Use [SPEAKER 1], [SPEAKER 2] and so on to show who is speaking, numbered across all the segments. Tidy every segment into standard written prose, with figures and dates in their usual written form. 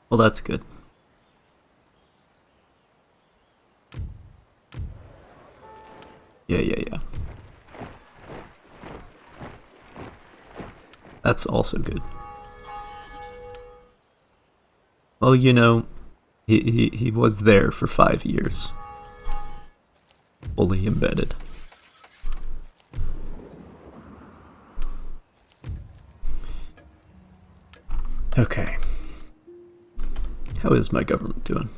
[SPEAKER 1] Well, that's good. Yeah. That's also good. Well, you know, he was there for 5 years, fully embedded. Okay. How is my government doing?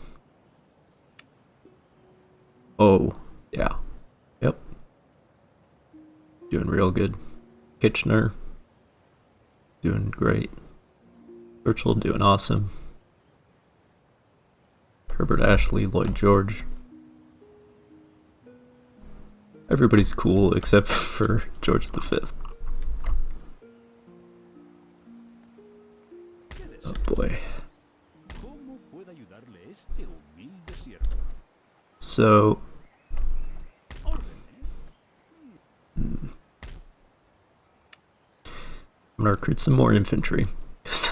[SPEAKER 1] Oh, yeah. Yep. Doing real good. Kitchener, doing great. Churchill, doing awesome. Herbert Ashley, Lloyd George. Everybody's cool except for George V. Oh boy. So... I'm gonna recruit some more infantry. Cause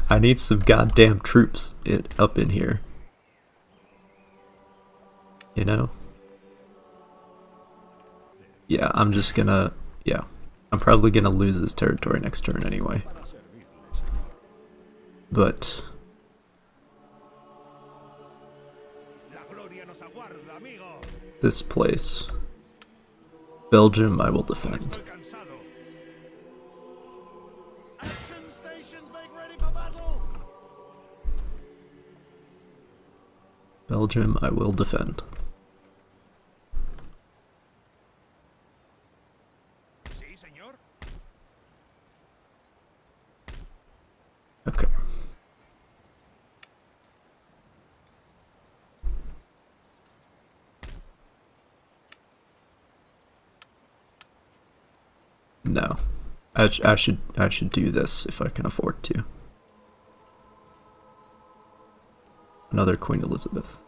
[SPEAKER 1] I need some goddamn troops up in here. You know? Yeah, I'm just gonna... Yeah. I'm probably gonna lose this territory next turn anyway. But... this place... Belgium I will defend. Belgium I will defend. Okay. No. I should do this if I can afford to. Another Queen Elizabeth.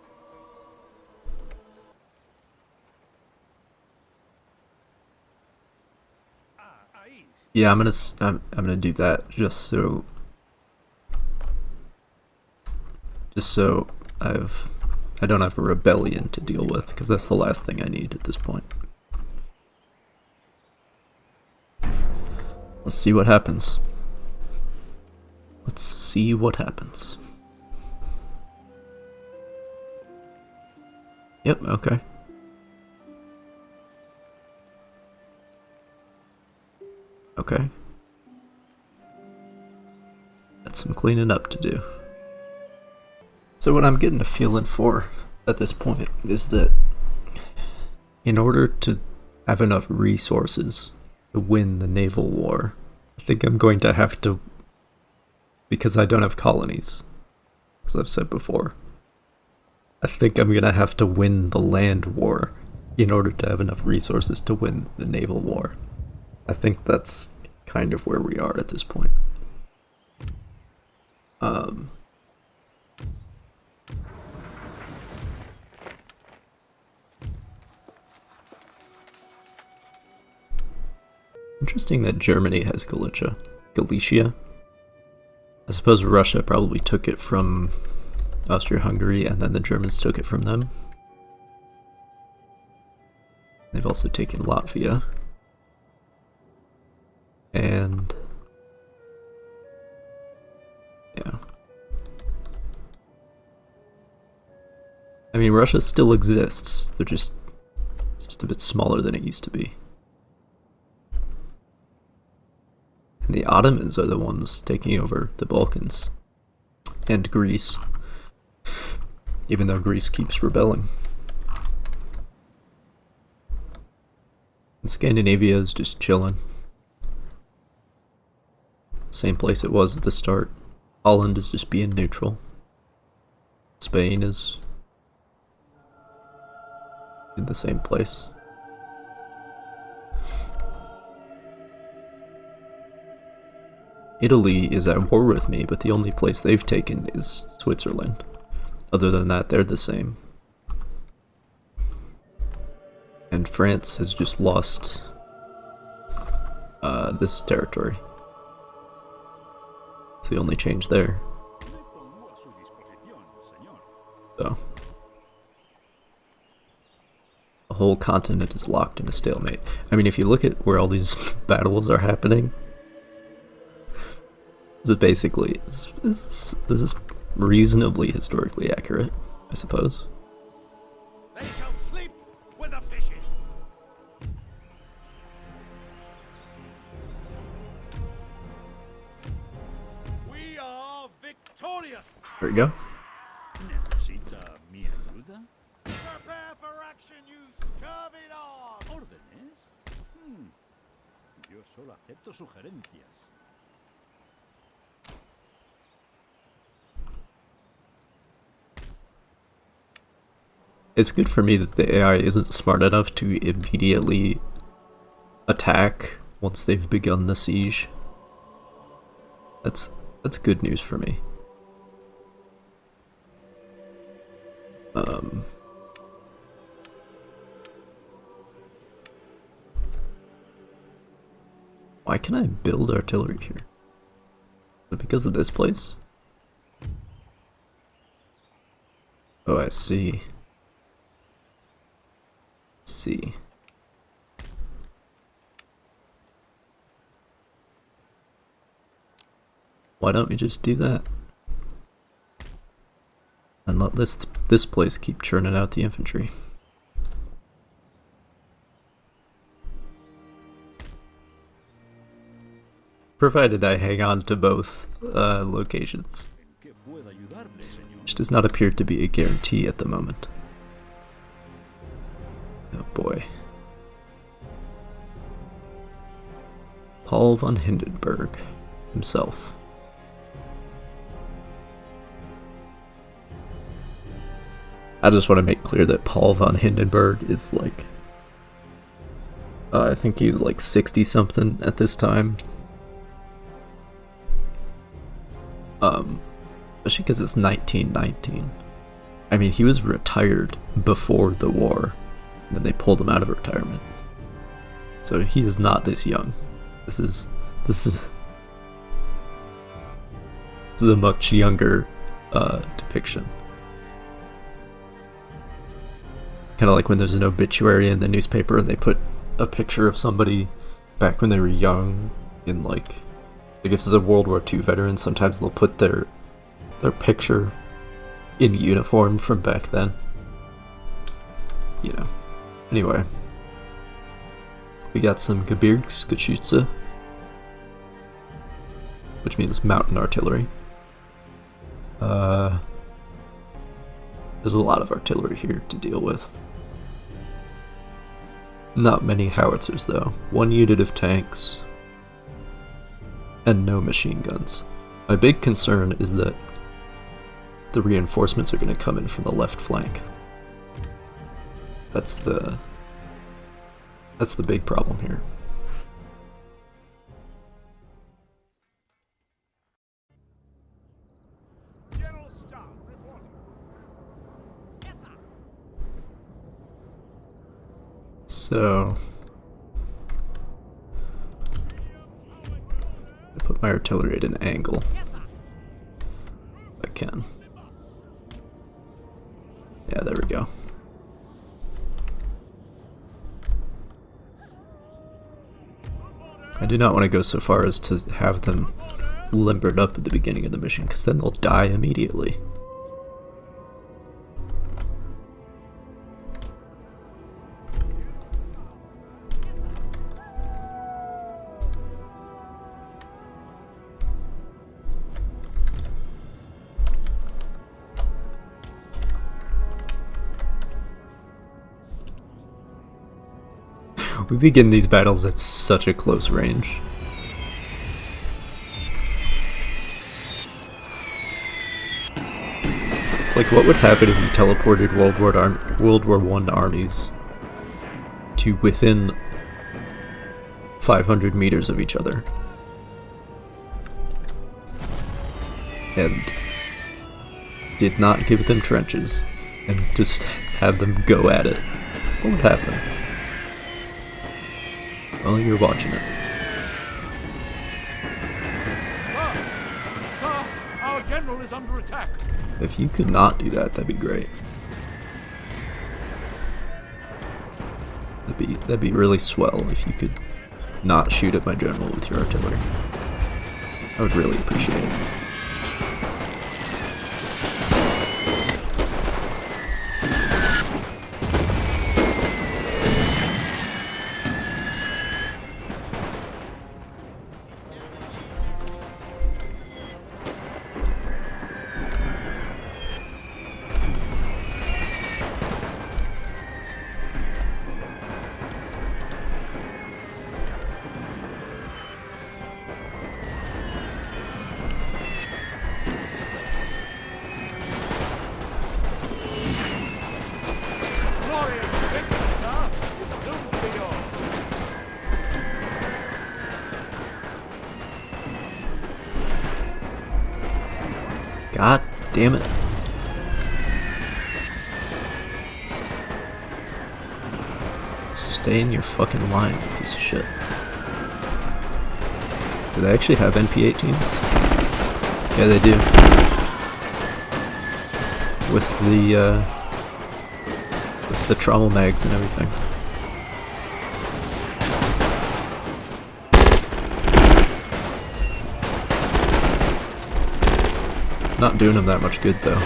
[SPEAKER 1] Yeah, I'm gonna do that just so I don't have a rebellion to deal with, because that's the last thing I need at this point. Let's see what happens. Let's see what happens. Yep, okay. Okay. Got some cleaning up to do. So what I'm getting a feeling for at this point is that in order to have enough resources to win the naval war, I think I'm going to have to, because I don't have colonies, as I've said before, I think I'm going to have to win the land war in order to have enough resources to win the naval war. I think that's kind of where we are at this point. Interesting that Germany has Galicia. I suppose Russia probably took it from Austria-Hungary, and then the Germans took it from them. They've also taken Latvia. And... yeah. I mean, Russia still exists. They're just a bit smaller than it used to be. And the Ottomans are the ones taking over the Balkans. And Greece. Even though Greece keeps rebelling. And Scandinavia is just chilling. Same place it was at the start. Holland is just being neutral. Spain is in the same place. Italy is at war with me, but the only place they've taken is Switzerland. Other than that, they're the same. And France has just lost this territory. It's the only change there. whole continent is locked in a stalemate. I mean, if you look at where all these battles are happening, this is basically, this is reasonably historically accurate, I suppose.
[SPEAKER 2] They shall sleep with the fishes. We are victorious.
[SPEAKER 1] There we go.
[SPEAKER 3] ¿Necesita mi ayuda?
[SPEAKER 2] Prepare for action, you scurvy dog.
[SPEAKER 3] ¿Órdenes? Yo solo acepto sugerencias.
[SPEAKER 1] It's good for me that the AI isn't smart enough to immediately attack once they've begun the siege. That's good news for me. Why can I build artillery here? Is it because of this place? Oh, I see. See. Why don't we just do that? And let this place keep churning out the infantry. Provided I hang on to both locations. Which does not appear to be a guarantee at the moment. Oh boy. Paul von Hindenburg himself. I just want to make clear that Paul von Hindenburg is like, I think he's like 60 something at this time. Especially because it's 1919. I mean, he was retired before the war, and then they pulled him out of retirement. So he is not this young. This is a much younger depiction. Kind of like when there's an obituary in the newspaper and they put a picture of somebody back when they were young in like if it's a World War II veteran, sometimes they'll put their picture in uniform from back then. You know. Anyway. We got some Gebirgsgeschütze, which means mountain artillery. There's a lot of artillery here to deal with. Not many howitzers though. 1 unit of tanks, and no machine guns. My big concern is that the reinforcements are going to come in from the left flank. That's the big problem here.
[SPEAKER 2] General Staff reporting. Yes, sir.
[SPEAKER 1] So I put my artillery at an angle.
[SPEAKER 2] Yes, sir.
[SPEAKER 1] If I can. Yeah, there we go. I do not want to go so far as to have them limbered up at the beginning of the mission, because then they'll die immediately. We begin these battles at such a close range. It's like, what would happen if you teleported World War I armies to within 500 meters of each other and did not give them trenches and just had them go at it? What would happen? Well, you're watching it.
[SPEAKER 2] Sir, our general is under attack.
[SPEAKER 1] If you could not do that, that'd be great. that'd be really swell if you could not shoot at my general with your artillery. I would really appreciate it.
[SPEAKER 2] Glorious victory, sir! It's soon to be yours.
[SPEAKER 1] God damn it. Stay in your fucking line, you piece of shit. Do they actually have NP-18s? Yeah, they do. With the trommel mags and everything. Not doing them that much good though.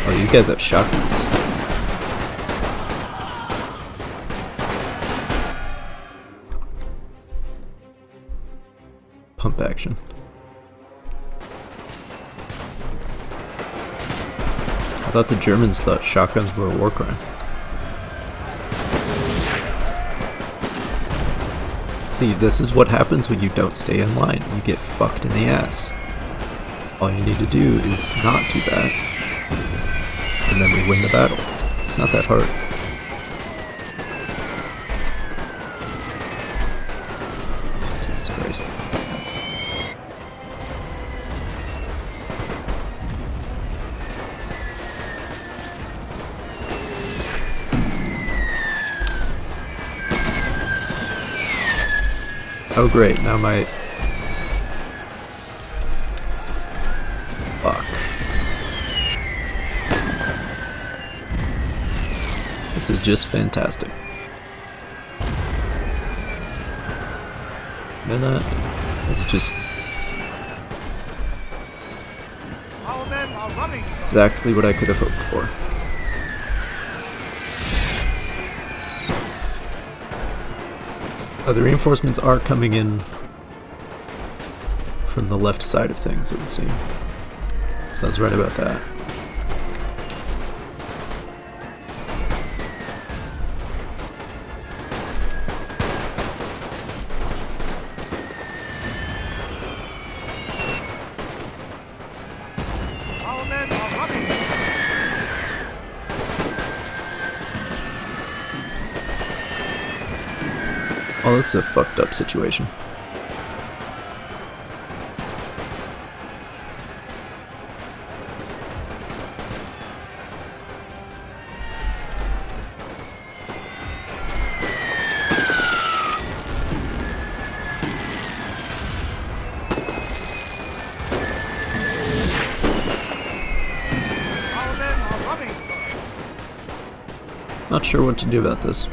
[SPEAKER 1] Oh, these guys have shotguns. Pump action. I thought the Germans thought shotguns were a war crime. See, this is what happens when you don't stay in line. You get fucked in the ass. All you need to do is not do that. And then we win the battle. It's not that hard. Jesus Christ. Oh great, now my... Fuck. This is just fantastic. And that is just
[SPEAKER 2] Our men are running.
[SPEAKER 1] exactly what I could have hoped for. The reinforcements are coming in from the left side of things, it would seem. So I was right about that.
[SPEAKER 2] Our men are running.
[SPEAKER 1] Oh, this is a fucked up situation.
[SPEAKER 2] Our men are running, sir.
[SPEAKER 1] Not sure what to do about this.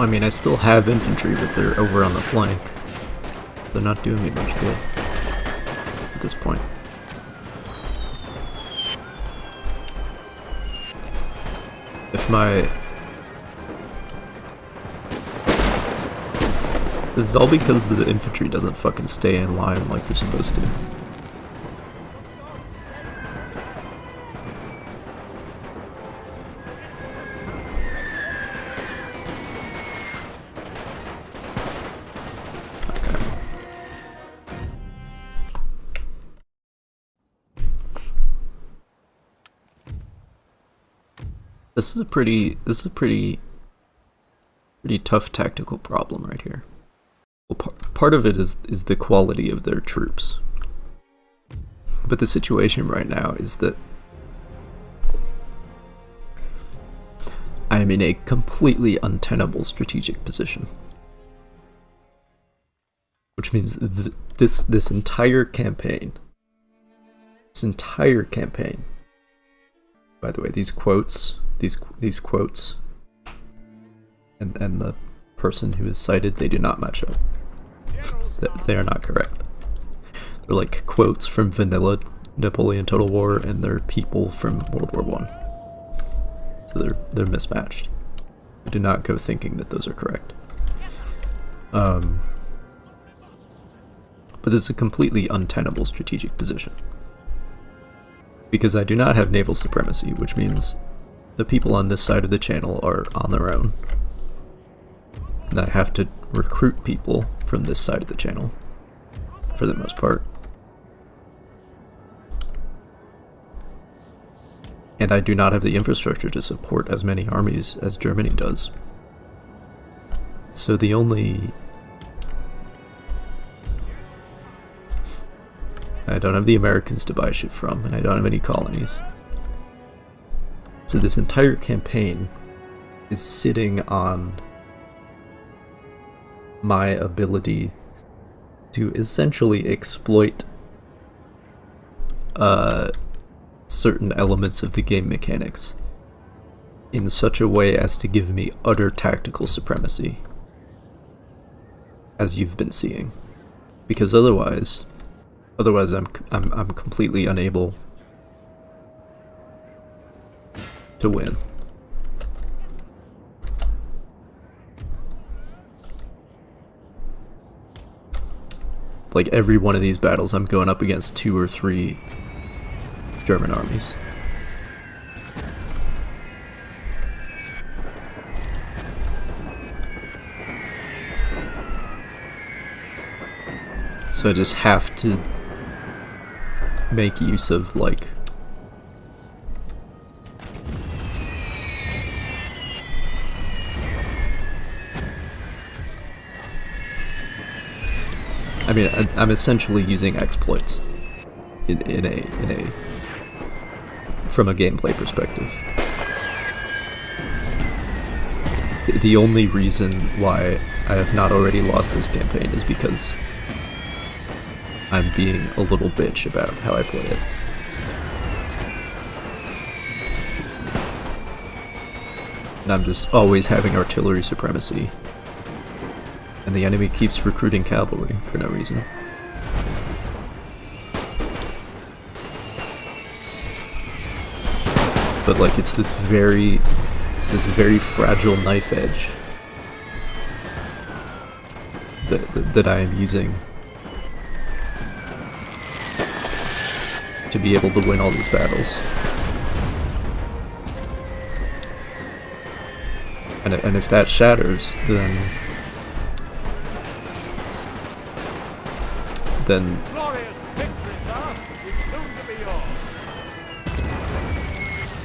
[SPEAKER 1] I mean, I still have infantry, but they're over on the flank. They're not doing me much good at this point. If my... This is all because the infantry doesn't fucking stay in line like they're supposed to. This is a pretty tough tactical problem right here. Well, part of it is the quality of their troops. But the situation right now is that I am in a completely untenable strategic position. Which means this entire campaign, by the way, these quotes, and the person who is cited, they do not match up. They are not correct. They're like quotes from vanilla Napoleon Total War, and they're people from World War One. So they're mismatched. Do not go thinking that those are correct. But this is a completely untenable strategic position. Because I do not have naval supremacy, which means the people on this side of the channel are on their own. And I have to recruit people from this side of the channel, for the most part. And I do not have the infrastructure to support as many armies as Germany does. So the only... I don't have the Americans to buy shit from, and I don't have any colonies. So this entire campaign is sitting on my ability to essentially exploit certain elements of the game mechanics in such a way as to give me utter tactical supremacy, as you've been seeing. Because otherwise I'm completely unable to win. Like every one of these battles, I'm going up against 2 or 3 German armies. So I just have to make use of, like, I mean, I'm essentially using exploits in a from a gameplay perspective. The only reason why I have not already lost this campaign is because I'm being a little bitch about how I play it. And I'm just always having artillery supremacy. And the enemy keeps recruiting cavalry for no reason. But like, it's this very fragile knife edge that I am using to be able to win all these battles. And if that shatters, then
[SPEAKER 2] Glorious victory, sir, is soon to be yours.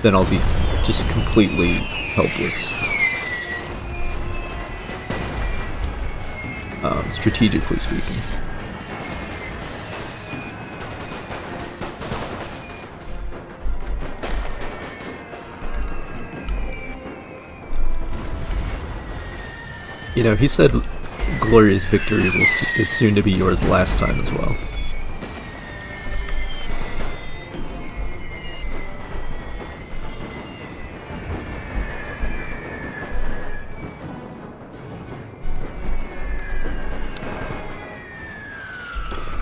[SPEAKER 1] then I'll be just completely helpless. Strategically speaking. You know, he said glorious victory is soon to be yours last time as well.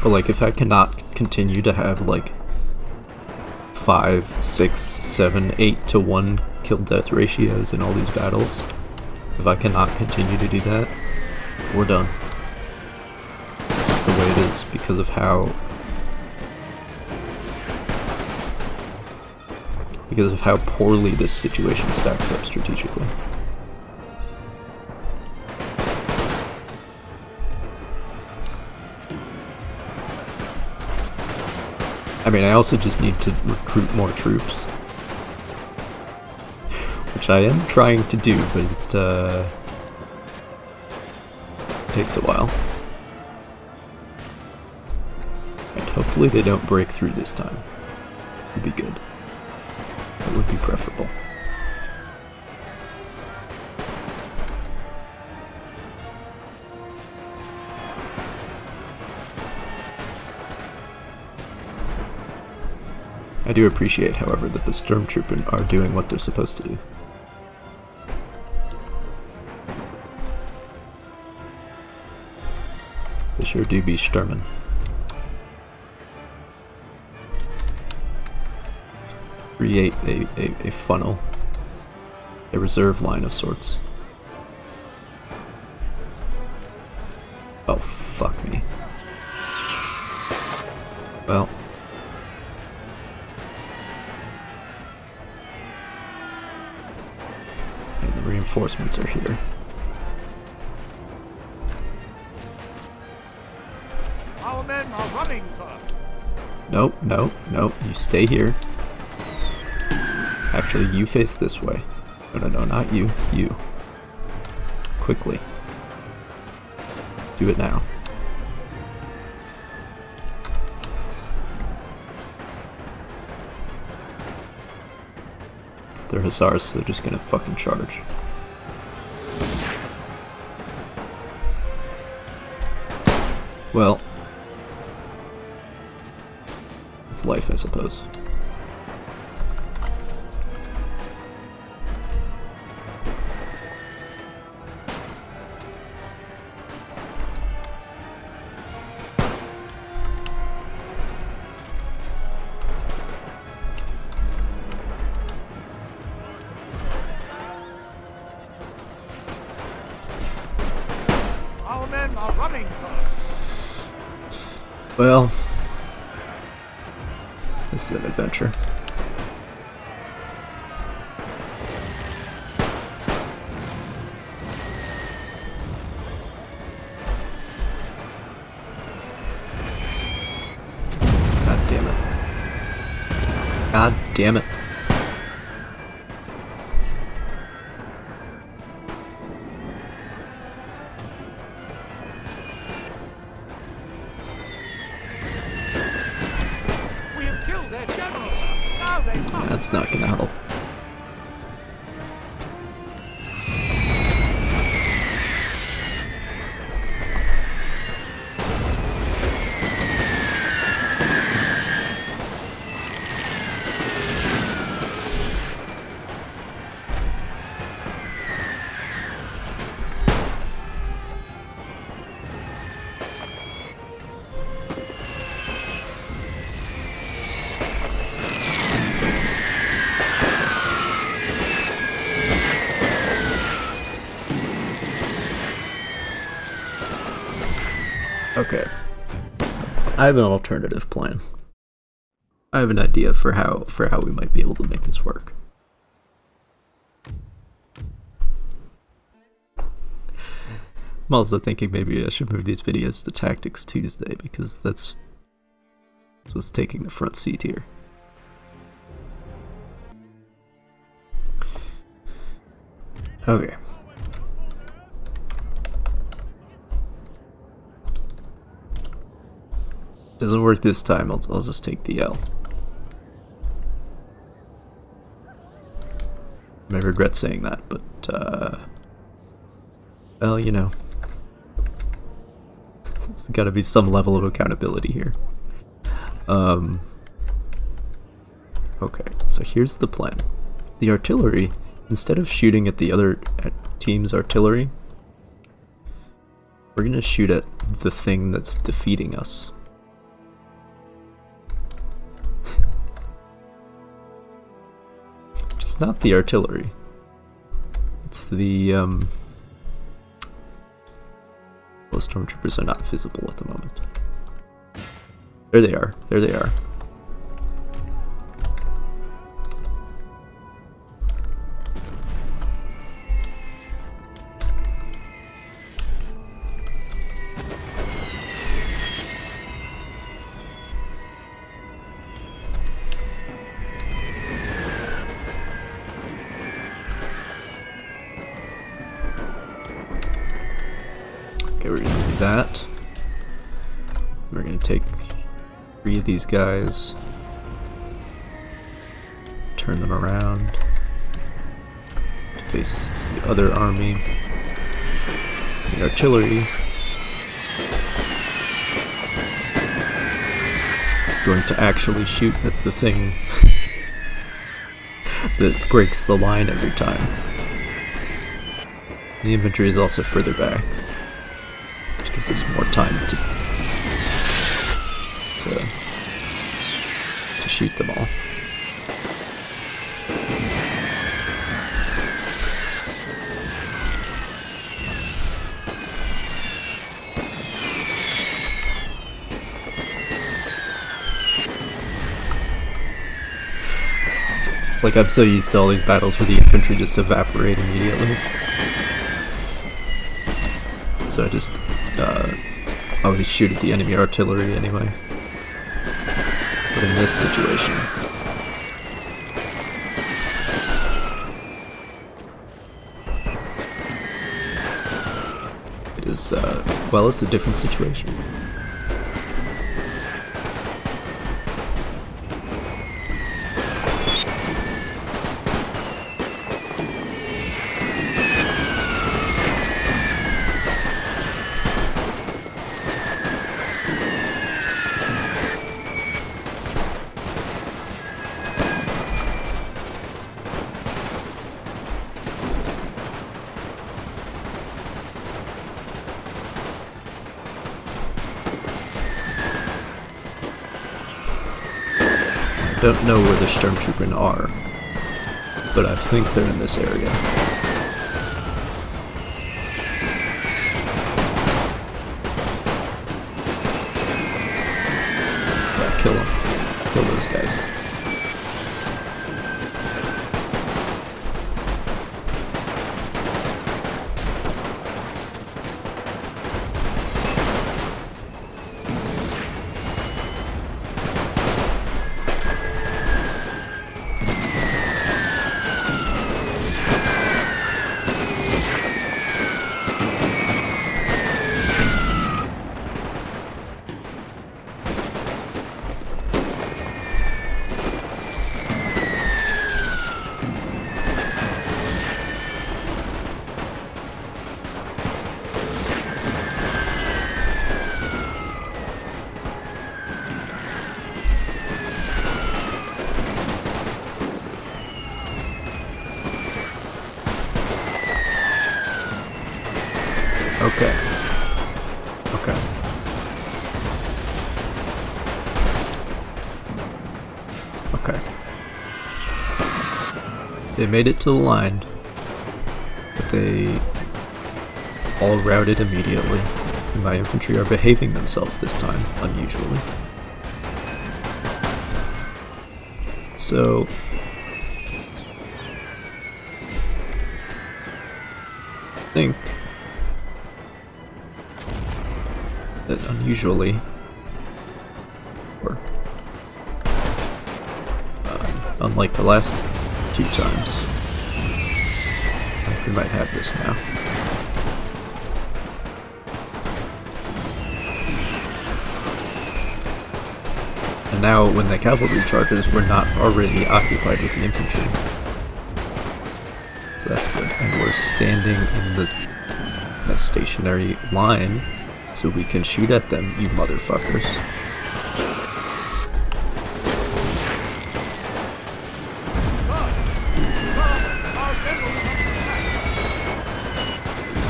[SPEAKER 1] But like, if I cannot continue to have like 5, 6, 7, 8 to 1 kill death ratios in all these battles, if I cannot continue to do that, we're done. This is the way it is because of how poorly this situation stacks up strategically. I mean, I also just need to recruit more troops, which I am trying to do, but it takes a while. And hopefully they don't break through this time. Would be good. That would be preferable. I do appreciate, however, that the Stormtrooper are doing what they're supposed to do. They sure do be Sturman. Create a funnel, a reserve line of sorts. Oh, fuck me. Well. And the reinforcements are here.
[SPEAKER 2] Our men are running, sir.
[SPEAKER 1] No, no, no, you stay here. Actually, you face this way. No, no, no, not you. You. Quickly. Do it now. They're hussars, so they're just gonna fucking charge. Well, it's life, I suppose.
[SPEAKER 2] Our men are running, sir.
[SPEAKER 1] Well, this is an adventure. God damn it. God damn it.
[SPEAKER 2] We have killed their general, sir. Now they must.
[SPEAKER 1] That's not gonna help. Okay. I have an alternative plan. I have an idea for how we might be able to make this work. I'm also thinking maybe I should move these videos to Tactics Tuesday because that's what's taking the front seat here. Okay. Doesn't work this time, I'll just take the L. I regret saying that, but, well, you know. There's gotta be some level of accountability here. Okay, so here's the plan. The artillery, instead of shooting at the other team's artillery, we're gonna shoot at the thing that's defeating us. It's not the artillery. It's the, well, stormtroopers are not visible at the moment. There they are. There they are. Okay, we're gonna do that. We're gonna take 3 of these guys, turn them around to face the other army. The artillery is going to actually shoot at the thing that breaks the line every time. The infantry is also further back, which gives us more time to shoot them all. Like, I'm so used to all these battles where the infantry just evaporate immediately. So I just always shoot at the enemy artillery anyway. But in this situation, it is, well, it's a different situation. I don't know where the stormtroopers are, but I think they're in this area. Yeah, kill them. Kill those guys. Okay. Okay. Okay. They made it to the line, but they all routed immediately, and my infantry are behaving themselves this time, unusually. So I think that unusually, or unlike the last few times, I think we might have this now. And now when the cavalry charges, we're not already occupied with the infantry. So that's good. And we're standing in the stationary line, so we can shoot at them, you motherfuckers.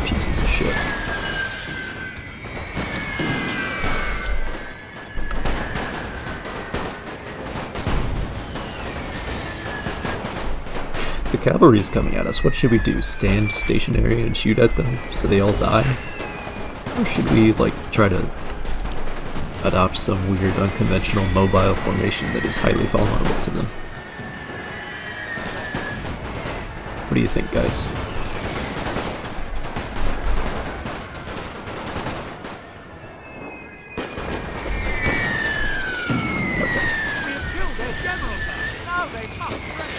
[SPEAKER 1] Pieces of shit. the cavalry is coming at us. What should we do? Stand stationary and shoot at them so they all die? Or should we, like, try to adopt some weird, unconventional mobile formation that is highly vulnerable to them? What do you think, guys?
[SPEAKER 2] We have killed their general, sir. Now they must break.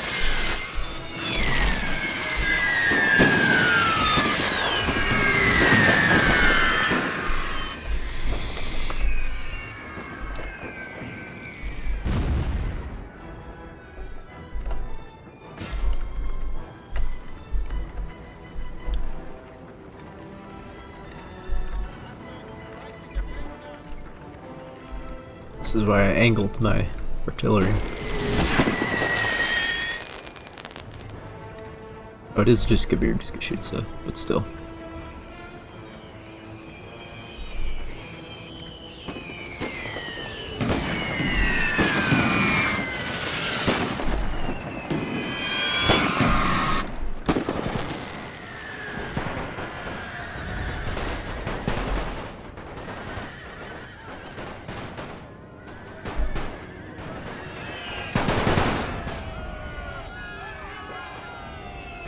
[SPEAKER 1] This is why I angled my artillery. Oh, it is just Gebirgsgeschütze, but still.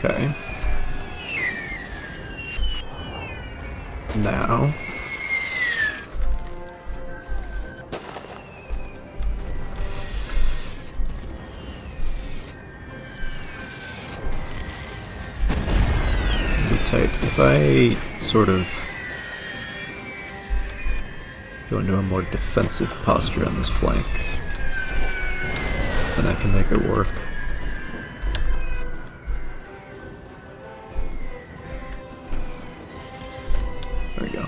[SPEAKER 1] Okay. Now. It's gonna be tight. If I sort of go into a more defensive posture on this flank, then I can make it work. There we go.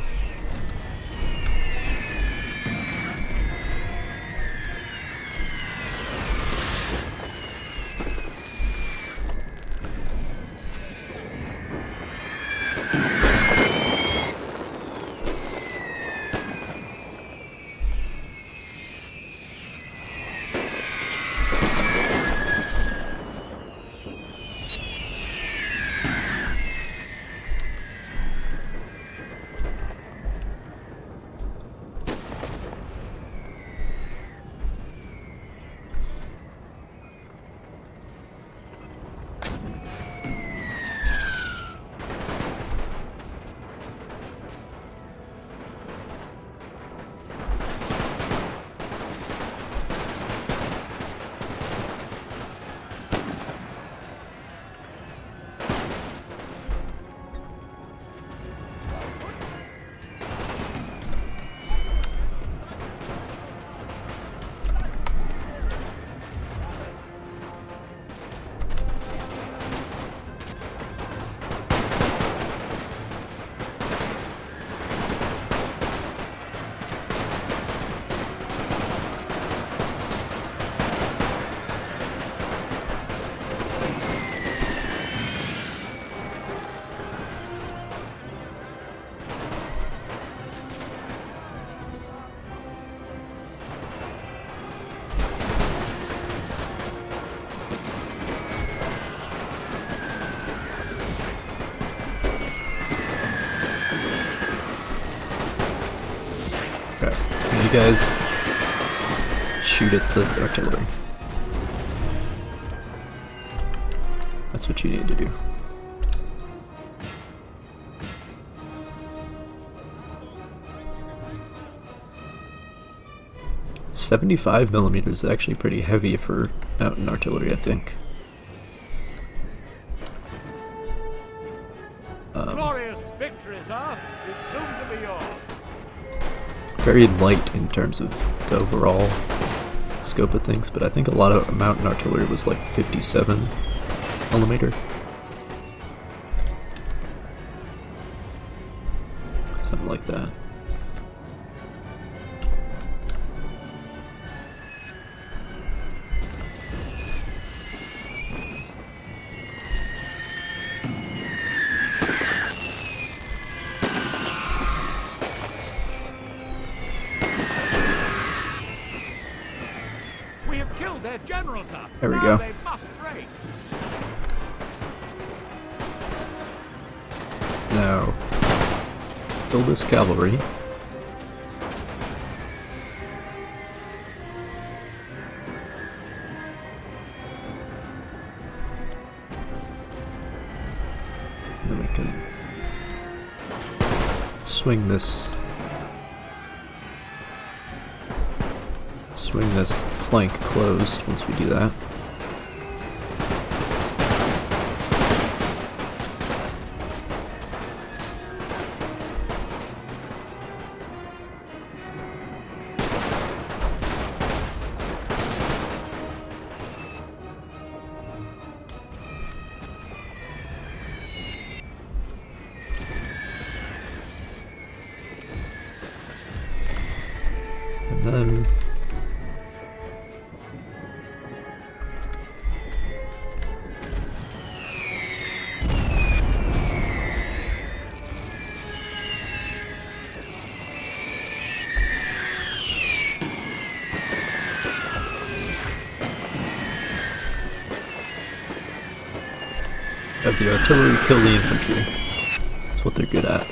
[SPEAKER 1] Okay, you guys shoot at the artillery. That's what you need to do. .75mm is actually pretty heavy for mountain artillery, I think.
[SPEAKER 2] Glorious victory, sir, is soon to be yours.
[SPEAKER 1] Very light in terms of the overall scope of things, but I think a lot of mountain artillery was like 57mm. Something like that.
[SPEAKER 2] We have killed their general, sir.
[SPEAKER 1] There we
[SPEAKER 2] Now
[SPEAKER 1] go.
[SPEAKER 2] they must break.
[SPEAKER 1] Now, kill this cavalry. And then we can swing this flank closed once we do that. And then have the artillery kill the infantry. That's what they're good at.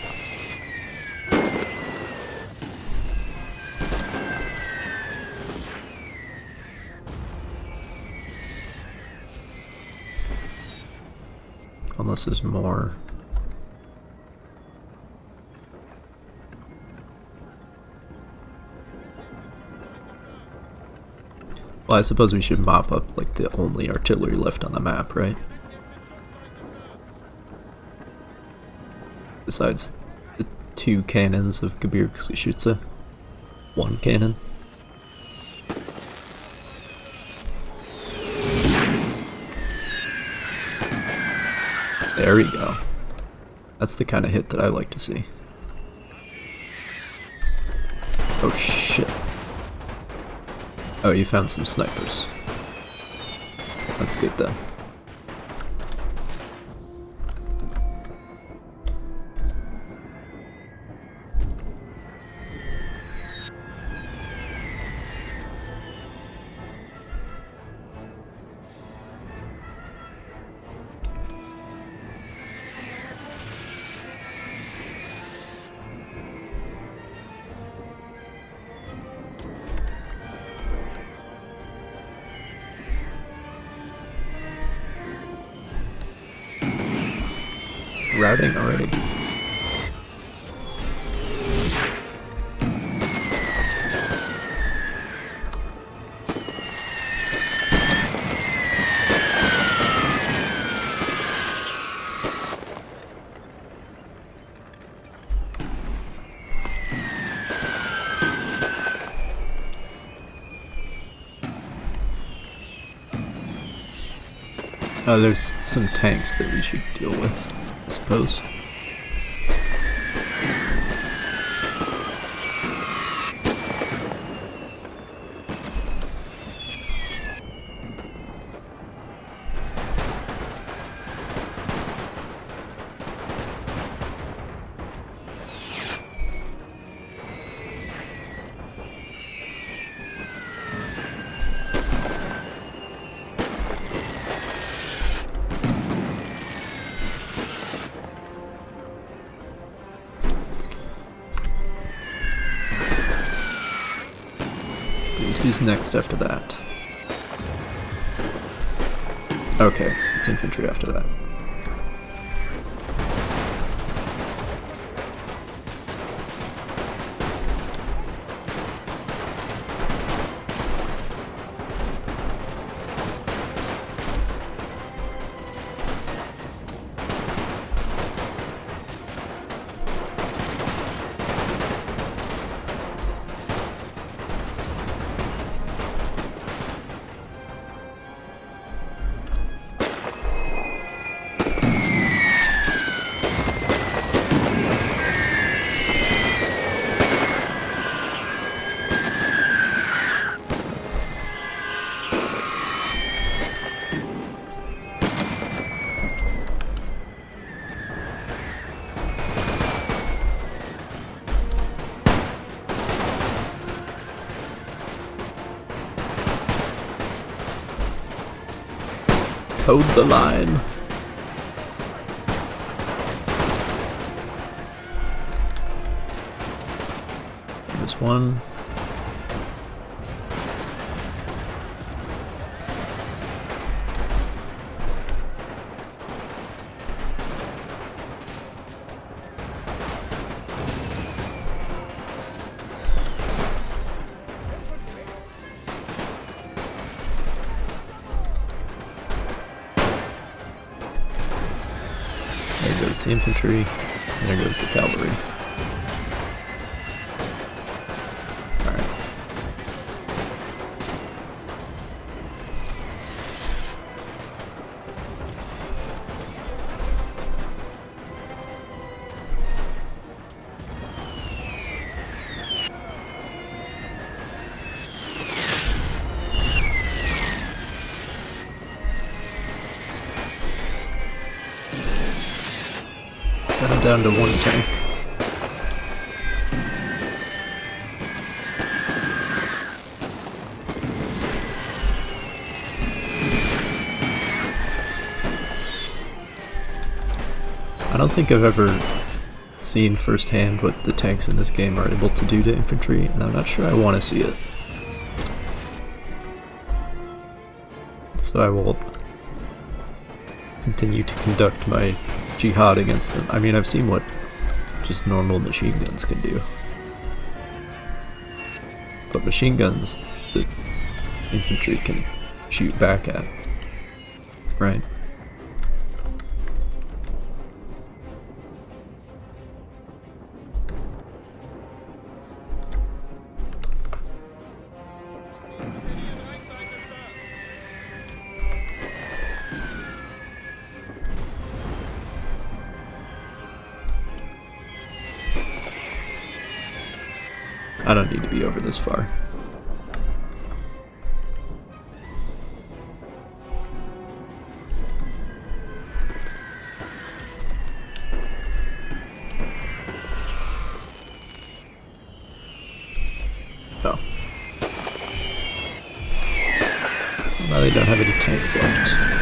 [SPEAKER 1] Unless there's more. Well, I suppose we should mop up like the only artillery left on the map, right? Besides the 2 cannons of Gebirgsgeschütze. 1 cannon. There we go. That's the kind of hit that I like to see. Oh shit. Oh, you found some snipers. That's good then. Routing already. Oh, there's some tanks that we should deal with, I suppose. Who's next after that? Okay, it's infantry after that. Hold the line. There's one. There goes the infantry, and there goes the cavalry. Alright. Got him down to one tank. I don't think I've ever seen firsthand what the tanks in this game are able to do to infantry, and I'm not sure I want to see it. So I will continue to conduct my jihad against them. I mean, I've seen what just normal machine guns can do. But machine guns, the infantry can shoot back at, right? I don't need to be over this far. Oh. Now they don't have any tanks left.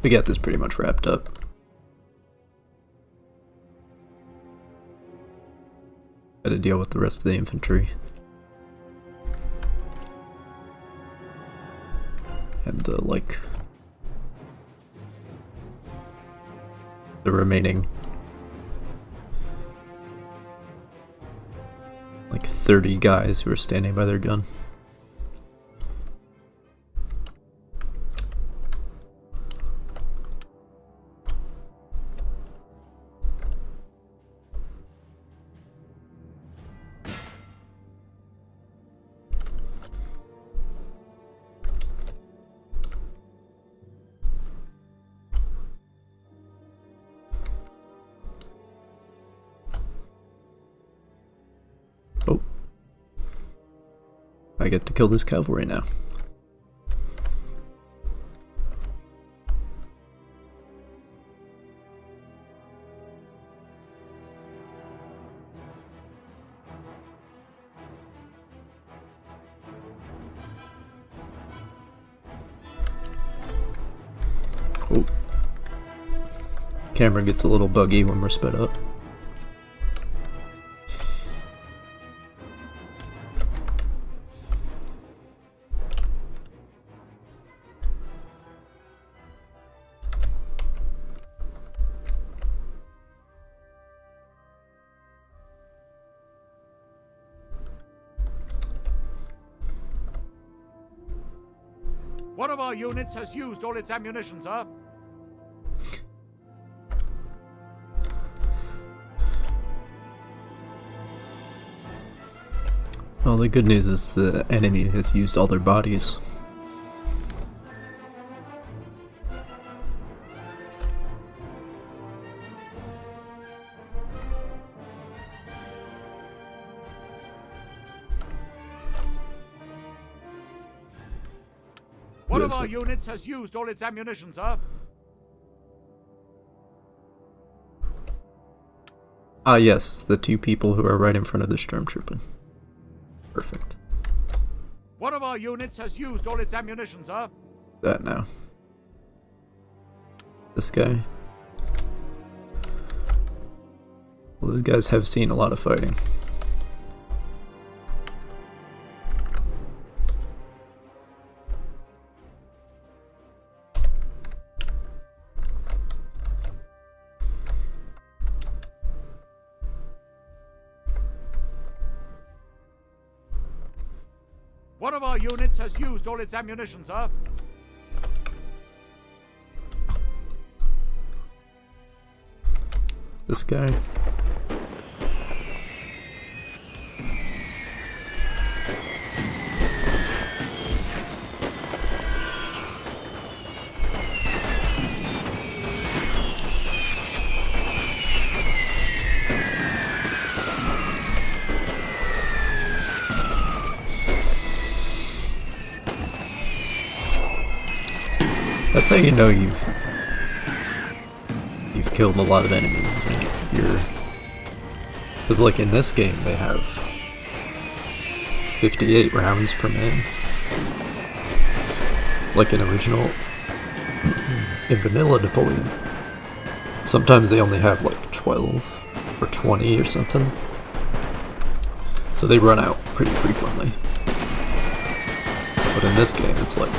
[SPEAKER 1] We got this pretty much wrapped up. Gotta deal with the rest of the infantry. And the, the remaining, 30 guys who are standing by their gun. Oh. I get to kill this cavalry now. Oh. Camera gets a little buggy when we're sped up.
[SPEAKER 2] One of our units has used all its ammunition, sir.
[SPEAKER 1] Well, the good news is the enemy has used all their bodies.
[SPEAKER 2] One of
[SPEAKER 1] Yes,
[SPEAKER 2] our
[SPEAKER 1] sir.
[SPEAKER 2] units has used all its ammunition, sir.
[SPEAKER 1] Ah, yes, the two people who are right in front of the stormtrooper. Perfect.
[SPEAKER 2] One of our units has used all its ammunition, sir.
[SPEAKER 1] That now. This guy. Well, those guys have seen a lot of fighting.
[SPEAKER 2] One of our units has used all its ammunition, sir.
[SPEAKER 1] This guy. That's how you know you've killed a lot of enemies. When you're, because like in this game they have 58 rounds per man. Like in original, in vanilla Napoleon, sometimes they only have like 12 or 20 or something. So they run out pretty frequently. But in this game it's like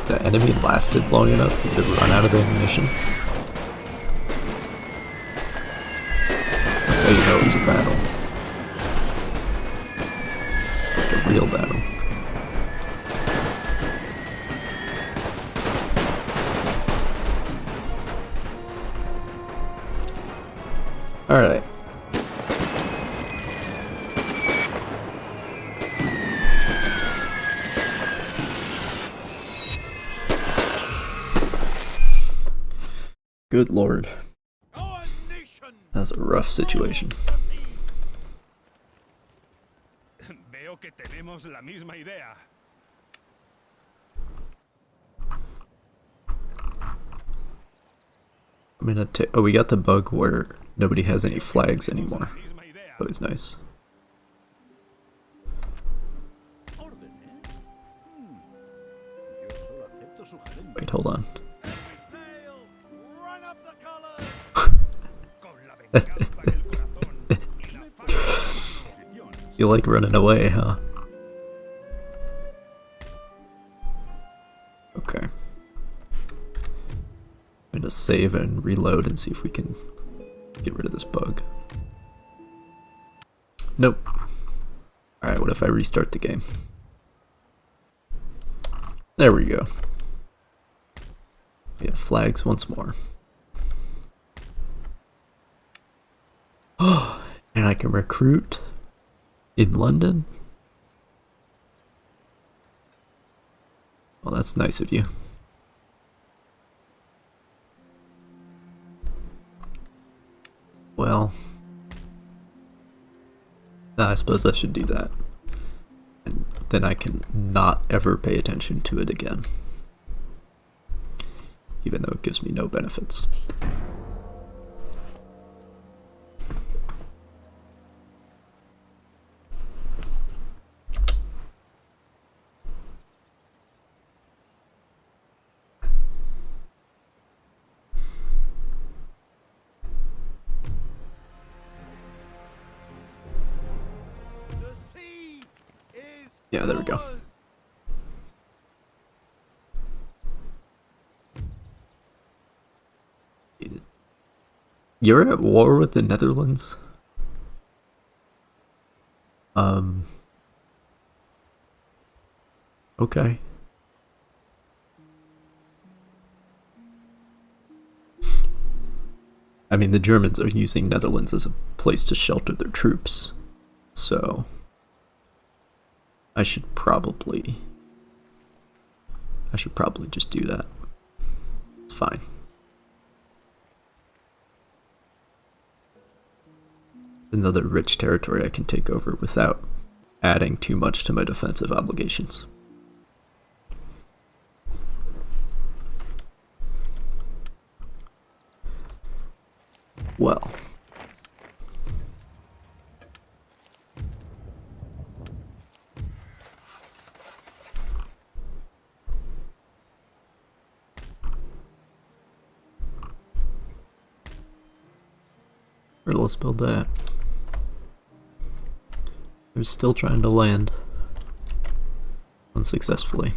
[SPEAKER 1] the enemy lasted long enough for you to run out of ammunition. That's how you know it's a battle. Like a real battle. Alright. Good lord.
[SPEAKER 2] Our nation.
[SPEAKER 1] That's a rough situation.
[SPEAKER 3] Veo que tenemos la misma idea.
[SPEAKER 1] I'm gonna take. Oh, we got the bug where nobody has any flags anymore.
[SPEAKER 3] Misma idea.
[SPEAKER 1] That was nice.
[SPEAKER 3] ¿Órdenes? Yo solo acepto sugerencias.
[SPEAKER 1] Wait, hold on.
[SPEAKER 2] Sail. Run up the colors.
[SPEAKER 3] Con la venganza en el corazón y la falta de posición.
[SPEAKER 1] You like running away, huh? Okay. I'm gonna save and reload and see if we can get rid of this bug. Nope. Alright, what if I restart the game? There we go. We have flags once more. Oh, and I can recruit in London? Well, that's nice of you. Well, I suppose I should do that. And then I can not ever pay attention to it again. Even though it gives me no benefits.
[SPEAKER 2] The sea is
[SPEAKER 1] Yeah, there we go.
[SPEAKER 2] ours.
[SPEAKER 1] You're at war with the Netherlands? Okay. I mean, the Germans are using Netherlands as a place to shelter their troops, so I should probably just do that. It's fine. Another rich territory I can take over without adding too much to my defensive obligations. Well. Or let's build that. They're still trying to land. Unsuccessfully.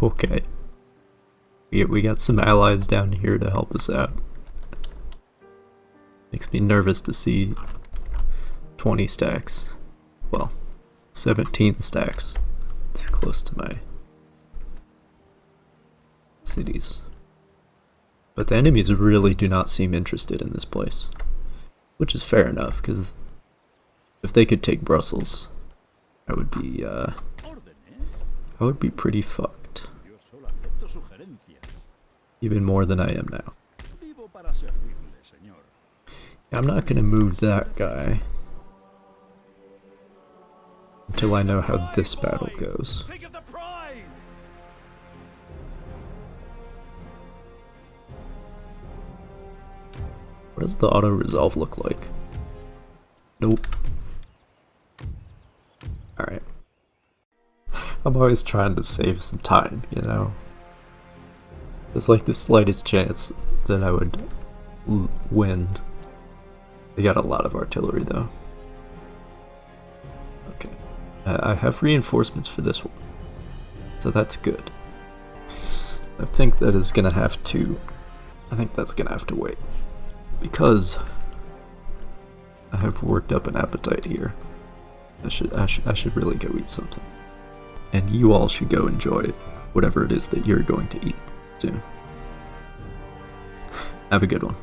[SPEAKER 1] Okay. We got some allies down here to help us out. Makes me nervous to see 20 stacks. Well, 17 stacks. It's close to my cities. But the enemies really do not seem interested in this place. Which is fair enough, because if they could take Brussels, I would be pretty fucked.
[SPEAKER 3] Yo solo acepto sugerencias.
[SPEAKER 1] Even more than I am now.
[SPEAKER 3] Vivo para servirle, señor.
[SPEAKER 1] I'm not gonna move that guy until I know how this battle goes.
[SPEAKER 2] Think of the prize!
[SPEAKER 1] What does the auto resolve look like? Nope. Alright. I'm always trying to save some time, you know? There's like the slightest chance that I would win. They got a lot of artillery though. Okay. I have reinforcements for this one. So that's good. I think that is gonna have to... I think that's gonna have to wait. Because I have worked up an appetite here. I should really go eat something. And you all should go enjoy whatever it is that you're going to eat soon. Have a good one.